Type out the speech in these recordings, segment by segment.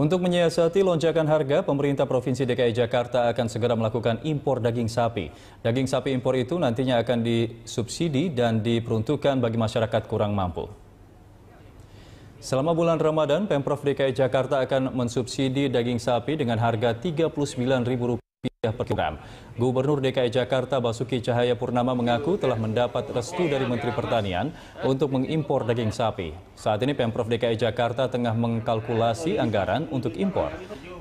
Untuk menyiasati lonjakan harga, pemerintah Provinsi DKI Jakarta akan segera melakukan impor daging sapi. Daging sapi impor itu nantinya akan disubsidi dan diperuntukkan bagi masyarakat kurang mampu. Selama bulan Ramadan, Pemprov DKI Jakarta akan mensubsidi daging sapi dengan harga Rp39.000 per kilogram. Gubernur DKI Jakarta Basuki Cahayapurnama mengaku telah mendapat restu dari Menteri Pertanian untuk mengimpor daging sapi. Saat ini Pemprov DKI Jakarta tengah mengkalkulasi anggaran untuk impor.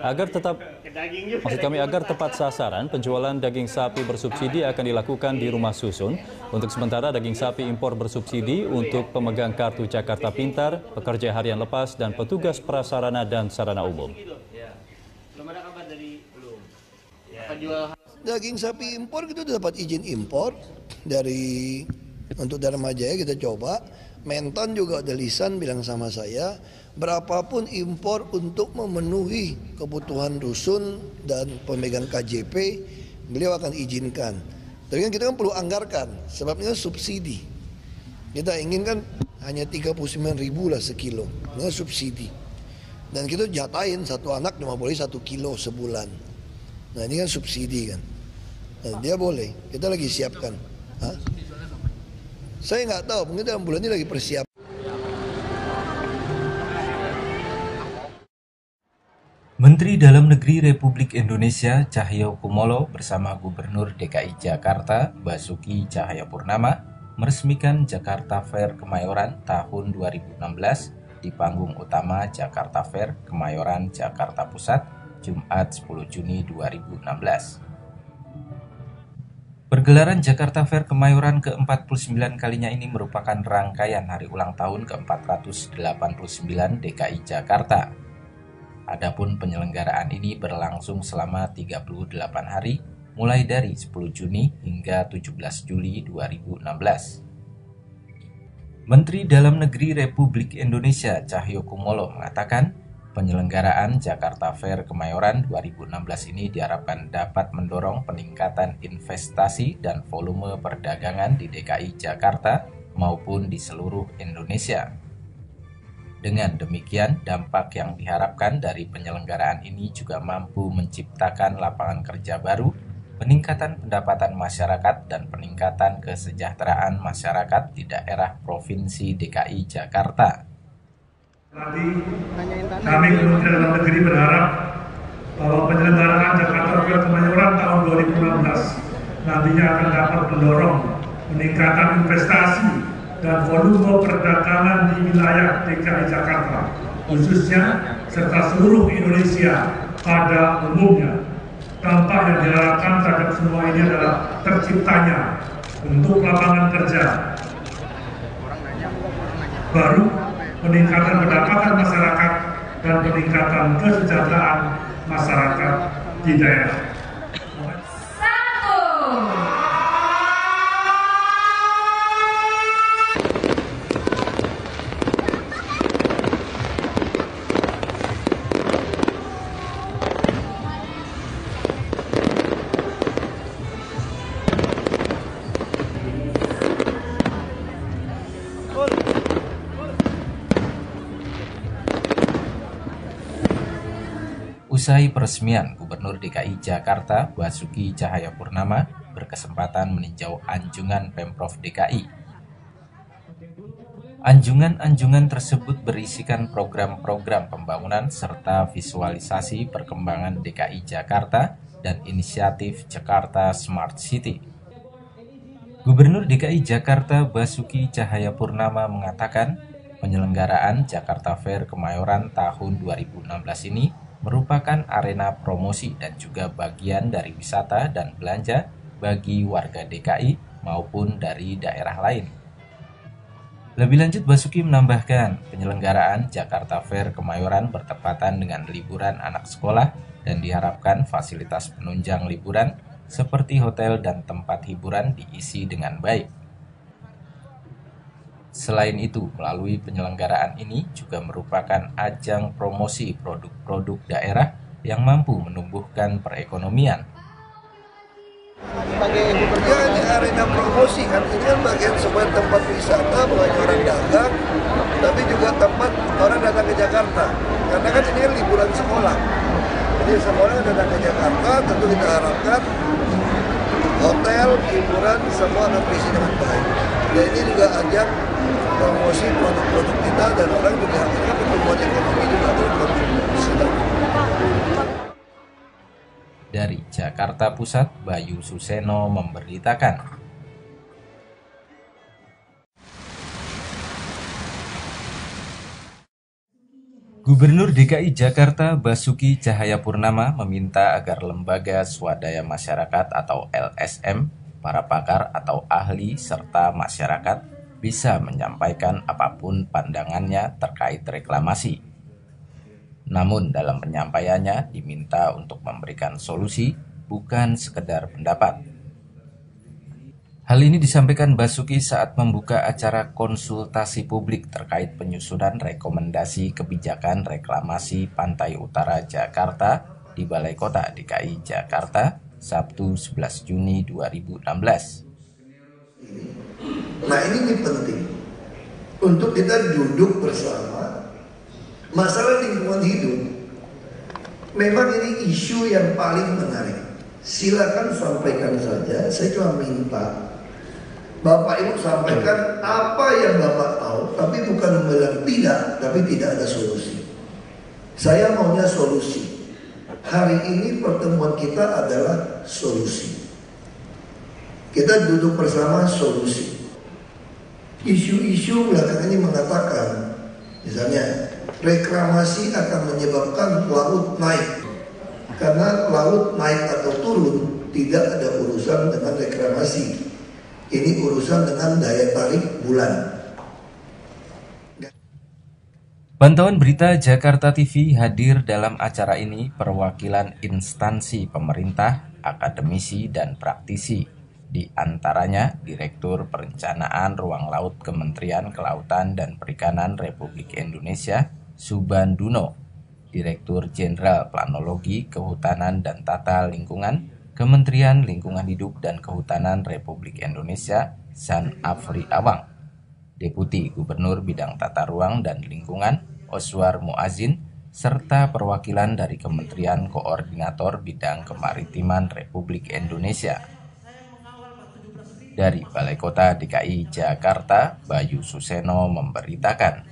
Agar tepat sasaran, penjualan daging sapi bersubsidi akan dilakukan di rumah susun. Untuk sementara, daging sapi impor bersubsidi untuk pemegang kartu Jakarta Pintar, pekerja harian lepas, dan petugas prasarana dan sarana umum. Daging sapi impor kita dapat izin impor untuk Dharma Jaya, kita coba. Mentan juga ada lisan bilang sama saya, berapapun impor untuk memenuhi kebutuhan rusun dan pemegang KJP, beliau akan izinkan. Tapi kan kita perlu anggarkan, sebabnya subsidi. Kita inginkan hanya 39.000 lah sekilo, ini subsidi. Dan kita jatahin satu anak cuma boleh 1 kilo sebulan. Nah ini kan subsidi kan. Nah, dia boleh, kita lagi siapkan. Hah? Saya nggak tahu, mungkin dalam bulan ini lagi persiapan. Menteri Dalam Negeri Republik Indonesia Cahyokumolo bersama Gubernur DKI Jakarta Basuki Cahayapurnama meresmikan Jakarta Fair Kemayoran tahun 2016 di panggung utama Jakarta Fair Kemayoran, Jakarta Pusat, Jumat 10 Juni 2016. Pergelaran Jakarta Fair Kemayoran ke-49 kalinya ini merupakan rangkaian hari ulang tahun ke-489 DKI Jakarta. Adapun penyelenggaraan ini berlangsung selama 38 hari, mulai dari 10 Juni hingga 17 Juli 2016. Menteri Dalam Negeri Republik Indonesia Cahyokumolo mengatakan, penyelenggaraan Jakarta Fair Kemayoran 2016 ini diharapkan dapat mendorong peningkatan investasi dan volume perdagangan di DKI Jakarta maupun di seluruh Indonesia. Dengan demikian, dampak yang diharapkan dari penyelenggaraan ini juga mampu menciptakan lapangan kerja baru, peningkatan pendapatan masyarakat, dan peningkatan kesejahteraan masyarakat di daerah Provinsi DKI Jakarta. Nanti kami Kementerian Dalam Negeri berharap bahwa penyelenggaraan Jakarta Fair Kemayoran tahun 2016 nantinya akan dapat mendorong peningkatan investasi dan volume perdagangan di wilayah DKI Jakarta, khususnya serta seluruh Indonesia pada umumnya. Dampak yang diharapkan terhadap semua ini adalah terciptanya bentuk lapangan kerja baru, peningkatan pendapatan masyarakat, dan peningkatan kesejahteraan masyarakat di daerah. Usai peresmian, Gubernur DKI Jakarta Basuki Cahayapurnama berkesempatan meninjau anjungan Pemprov DKI. Anjungan-anjungan tersebut berisikan program-program pembangunan serta visualisasi perkembangan DKI Jakarta dan inisiatif Jakarta Smart City. Gubernur DKI Jakarta Basuki Cahayapurnama mengatakan, penyelenggaraan Jakarta Fair Kemayoran tahun 2016 ini merupakan arena promosi dan juga bagian dari wisata dan belanja bagi warga DKI maupun dari daerah lain. Lebih lanjut, Basuki menambahkan, penyelenggaraan Jakarta Fair Kemayoran bertepatan dengan liburan anak sekolah dan diharapkan fasilitas penunjang liburan seperti hotel dan tempat hiburan diisi dengan baik. Selain itu, melalui penyelenggaraan ini juga merupakan ajang promosi produk-produk daerah yang mampu menumbuhkan perekonomian. Sebagai gubernur, ini arena promosi promosi kan, ini kan bagian sebuah tempat wisata, bukan orang dagang, tapi juga tempat orang datang ke Jakarta. Karena kan ini kan liburan sekolah. Jadi semua orang datang ke Jakarta, tentu kita harapkan hotel, hiburan, semua akan berisi dengan baik. Dan ini juga ajak promosi produk-produk kita dan orang juga akhirnya pertumbuhan ekonomi juga sedang. Dari Jakarta Pusat, Bayu Suseno memberitakan. Gubernur DKI Jakarta Basuki Cahayapurnama meminta agar lembaga swadaya masyarakat atau LSM, para pakar atau ahli, serta masyarakat bisa menyampaikan apapun pandangannya terkait reklamasi. Namun dalam penyampaiannya diminta untuk memberikan solusi, bukan sekedar pendapat. Hal ini disampaikan Basuki saat membuka acara konsultasi publik terkait penyusunan rekomendasi kebijakan reklamasi Pantai Utara Jakarta di Balai Kota DKI Jakarta, Sabtu 11 Juni 2016. Nah ini penting untuk kita duduk bersama. Masalah lingkungan hidup memang ini isu yang paling menarik. Silakan sampaikan saja. Saya cuma minta Bapak Ibu sampaikan apa yang Bapak tahu, tapi bukan bilang tidak, tapi tidak ada solusi. Saya maunya solusi. Hari ini pertemuan kita adalah solusi. Kita duduk bersama solusi. Isu-isu belakangan ini mengatakan, misalnya reklamasi akan menyebabkan laut naik. Karena laut naik atau turun tidak ada urusan dengan reklamasi. Ini urusan dengan daya tarik bulan. Pantauan berita Jakarta TV hadir dalam acara ini perwakilan instansi pemerintah, akademisi, dan praktisi. Di antaranya Direktur Perencanaan Ruang Laut Kementerian Kelautan dan Perikanan Republik Indonesia, Subanduno, Direktur Jenderal Planologi, Kehutanan, dan Tata Lingkungan, Kementerian Lingkungan Hidup dan Kehutanan Republik Indonesia, San Afri Awang, Deputi Gubernur Bidang Tata Ruang dan Lingkungan, Oswar Muazzin, serta perwakilan dari Kementerian Koordinator Bidang Kemaritiman Republik Indonesia. Dari Balai Kota DKI Jakarta, Bayu Suseno memberitakan.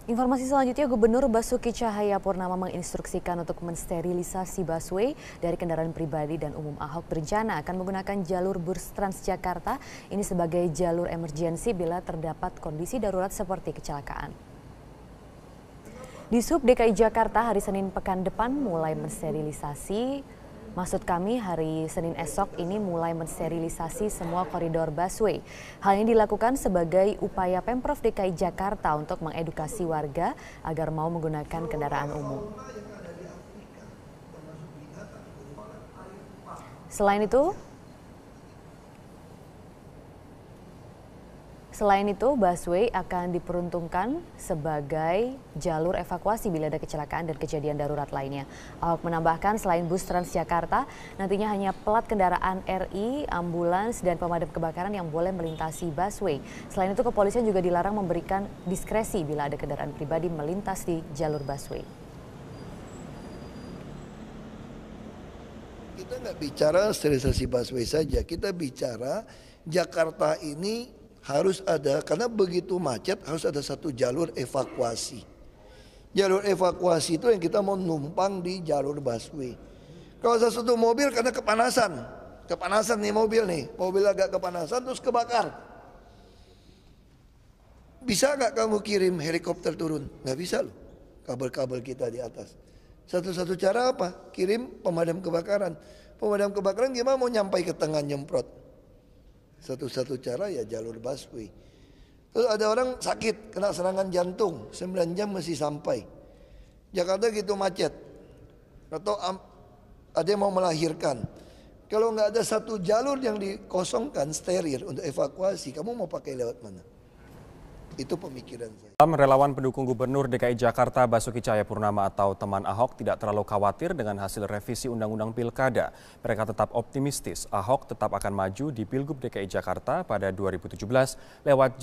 Informasi selanjutnya, Gubernur Basuki Cahayapurnama menginstruksikan untuk mensterilisasi busway dari kendaraan pribadi dan umum. Ahok berencana akan menggunakan jalur bus Transjakarta ini sebagai jalur emergensi bila terdapat kondisi darurat seperti kecelakaan. Di Sub DKI Jakarta hari Senin pekan depan mulai mensterilisasi. Maksud kami hari Senin esok ini mulai mensterilisasi semua koridor busway. Hal ini dilakukan sebagai upaya Pemprov DKI Jakarta untuk mengedukasi warga agar mau menggunakan kendaraan umum. Selain itu, busway akan diperuntukkan sebagai jalur evakuasi bila ada kecelakaan dan kejadian darurat lainnya. Ahok menambahkan selain bus Transjakarta, nantinya hanya plat kendaraan RI, ambulans, dan pemadam kebakaran yang boleh melintasi busway. Selain itu, kepolisian juga dilarang memberikan diskresi bila ada kendaraan pribadi melintas di jalur busway. Kita nggak bicara sterilisasi busway saja, kita bicara Jakarta ini harus ada, karena begitu macet harus ada satu jalur evakuasi. Jalur evakuasi itu yang kita mau numpang di jalur busway. Kalau satu mobil karena kepanasan nih mobil agak kepanasan terus kebakar. Bisa nggak kamu kirim helikopter turun? Nggak bisa loh, kabel-kabel kita di atas. Satu-satu cara apa? Kirim pemadam kebakaran. Pemadam kebakaran gimana mau nyampai ke tengah nyemprot? Satu-satu cara ya jalur busway. Terus ada orang sakit, kena serangan jantung, 9 jam masih sampai. Jakarta gitu macet. Atau ada yang mau melahirkan. Kalau nggak ada satu jalur yang dikosongkan steril untuk evakuasi, kamu mau pakai lewat mana? Itu pemikiran saya. Relawan pendukung Gubernur DKI Jakarta Basuki Cahayapurnama atau teman Ahok tidak terlalu khawatir dengan hasil revisi Undang-Undang Pilkada. Mereka tetap optimistis Ahok tetap akan maju di Pilgub DKI Jakarta pada 2017 lewat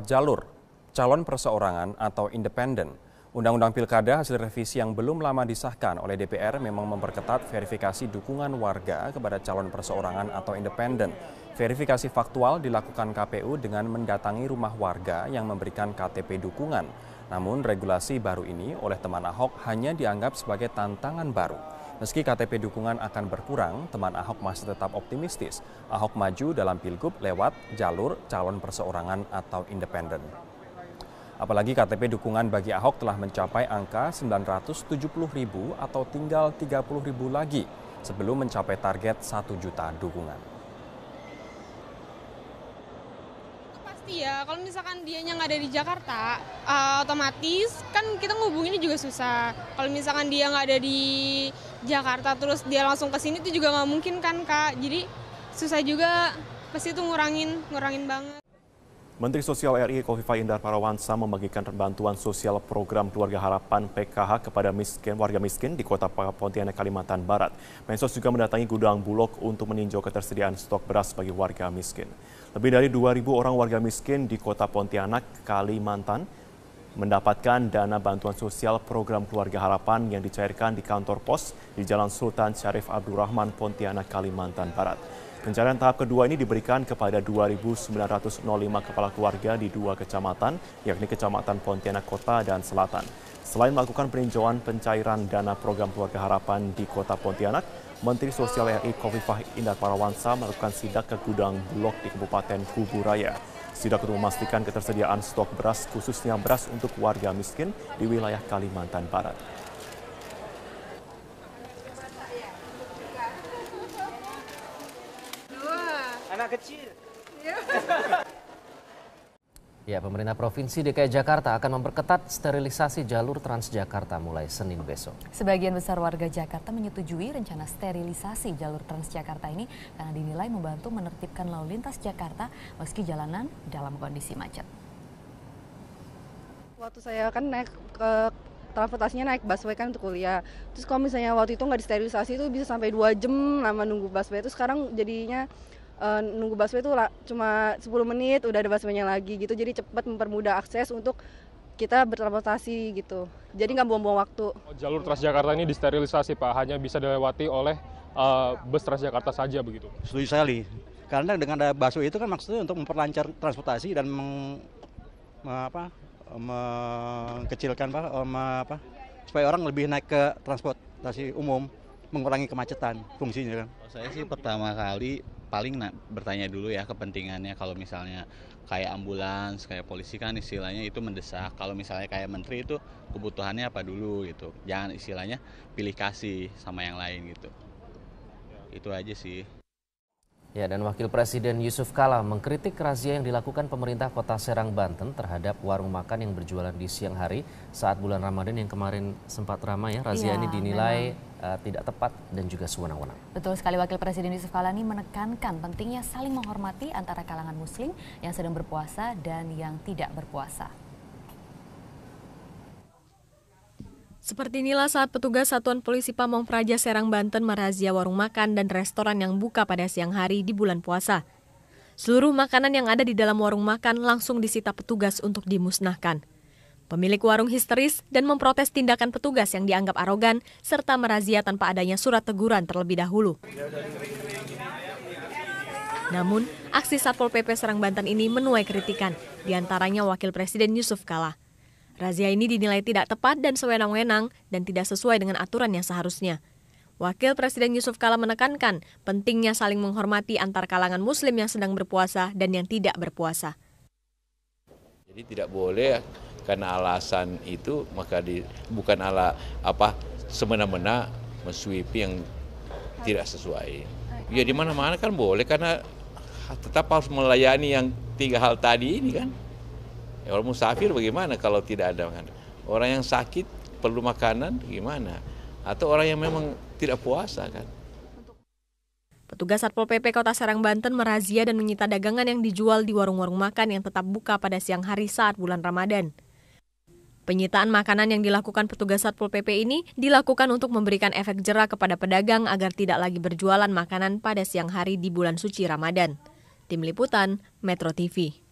jalur calon perseorangan atau independen. Undang-Undang Pilkada hasil revisi yang belum lama disahkan oleh DPR memang memperketat verifikasi dukungan warga kepada calon perseorangan atau independen. Verifikasi faktual dilakukan KPU dengan mendatangi rumah warga yang memberikan KTP dukungan. Namun regulasi baru ini oleh teman Ahok hanya dianggap sebagai tantangan baru. Meski KTP dukungan akan berkurang, teman Ahok masih tetap optimistis Ahok maju dalam Pilgub lewat jalur calon perseorangan atau independen. Apalagi KTP dukungan bagi Ahok telah mencapai angka 970.000 atau tinggal 30.000 lagi sebelum mencapai target 1 juta dukungan. Pasti ya, kalau misalkan dianya nggak ada di Jakarta, otomatis kan kita ngubunginnya juga susah. Kalau misalkan dia nggak ada di Jakarta terus dia langsung ke sini itu juga nggak mungkin kan Kak. Jadi susah juga, pasti itu ngurangin banget. Menteri Sosial RI Khofifah Indar Parawansa membagikan bantuan sosial program Keluarga Harapan PKH kepada warga miskin di Kota Pontianak, Kalimantan Barat. Mensos juga mendatangi gudang Bulog untuk meninjau ketersediaan stok beras bagi warga miskin. Lebih dari 2.000 orang warga miskin di Kota Pontianak, Kalimantan mendapatkan dana bantuan sosial program Keluarga Harapan yang dicairkan di kantor pos di Jalan Sultan Syarif Abdurrahman, Pontianak, Kalimantan Barat. Pencarian tahap kedua ini diberikan kepada 2.905 kepala keluarga di 2 kecamatan, yakni Kecamatan Pontianak Kota dan Selatan. Selain melakukan peninjauan pencairan dana program Keluarga Harapan di Kota Pontianak, Menteri Sosial RI Khofifah Indar Parawansa melakukan sidak ke gudang Bulog di Kabupaten Kuburaya. Sidak untuk memastikan ketersediaan stok beras, khususnya beras untuk warga miskin di wilayah Kalimantan Barat. Anak kecil. Ya, pemerintah Provinsi DKI Jakarta akan memperketat sterilisasi jalur Transjakarta mulai Senin besok. Sebagian besar warga Jakarta menyetujui rencana sterilisasi jalur Transjakarta ini karena dinilai membantu menertibkan lalu lintas Jakarta meski jalanan dalam kondisi macet. Waktu saya kan naik ke transportasinya naik busway kan untuk kuliah. Terus kalau misalnya waktu itu nggak disterilisasi itu bisa sampai 2 jam lama nunggu busway. Itu sekarang jadinya nunggu busway itu cuma 10 menit udah ada busway-nya lagi gitu. Jadi cepat mempermudah akses untuk kita bertransportasi gitu. Jadi nggak buang-buang waktu. Jalur Transjakarta ini disterilisasi Pak, hanya bisa dilewati oleh bus Transjakarta saja begitu. Setuju sekali. Karena dengan ada busway itu kan maksudnya untuk memperlancar transportasi dan mengkecilkan supaya orang lebih naik ke transportasi umum, mengurangi kemacetan fungsinya kan. Saya sih pertama kali paling bertanya dulu ya kepentingannya. Kalau misalnya kayak ambulans, kayak polisi kan istilahnya itu mendesak. Kalau misalnya kayak menteri itu kebutuhannya apa dulu gitu. Jangan istilahnya pilih kasih sama yang lain gitu. Itu aja sih. Ya, dan Wakil Presiden Yusuf Kala mengkritik razia yang dilakukan pemerintah Kota Serang, Banten terhadap warung makan yang berjualan di siang hari saat bulan Ramadan yang kemarin sempat ramai ya. Razia ini dinilai tidak tepat dan juga sewenang-wenang. Betul sekali, Wakil Presiden Yusuf Kala ini menekankan pentingnya saling menghormati antara kalangan muslim yang sedang berpuasa dan yang tidak berpuasa. Seperti inilah saat petugas Satuan Polisi Pamong Praja Serang, Banten merazia warung makan dan restoran yang buka pada siang hari di bulan puasa. Seluruh makanan yang ada di dalam warung makan langsung disita petugas untuk dimusnahkan. Pemilik warung histeris dan memprotes tindakan petugas yang dianggap arogan serta merazia tanpa adanya surat teguran terlebih dahulu. Namun, aksi Satpol PP Serang, Banten ini menuai kritikan, diantaranya Wakil Presiden Yusuf Kala. Razia ini dinilai tidak tepat dan sewenang-wenang dan tidak sesuai dengan aturan yang seharusnya. Wakil Presiden Yusuf Kala menekankan pentingnya saling menghormati antar kalangan muslim yang sedang berpuasa dan yang tidak berpuasa. Jadi tidak boleh karena alasan itu maka bukan semena-mena mensweeping yang tidak sesuai. Ya di mana-mana kan boleh karena tetap harus melayani yang 3 hal tadi ini kan. Orang musafir bagaimana kalau tidak ada makanan? Orang yang sakit perlu makanan gimana? Atau orang yang memang tidak puasa kan? Petugas Satpol PP Kota Serang, Banten merazia dan menyita dagangan yang dijual di warung-warung makan yang tetap buka pada siang hari saat bulan Ramadan. Penyitaan makanan yang dilakukan petugas Satpol PP ini dilakukan untuk memberikan efek jera kepada pedagang agar tidak lagi berjualan makanan pada siang hari di bulan suci Ramadan. Tim Liputan, Metro TV.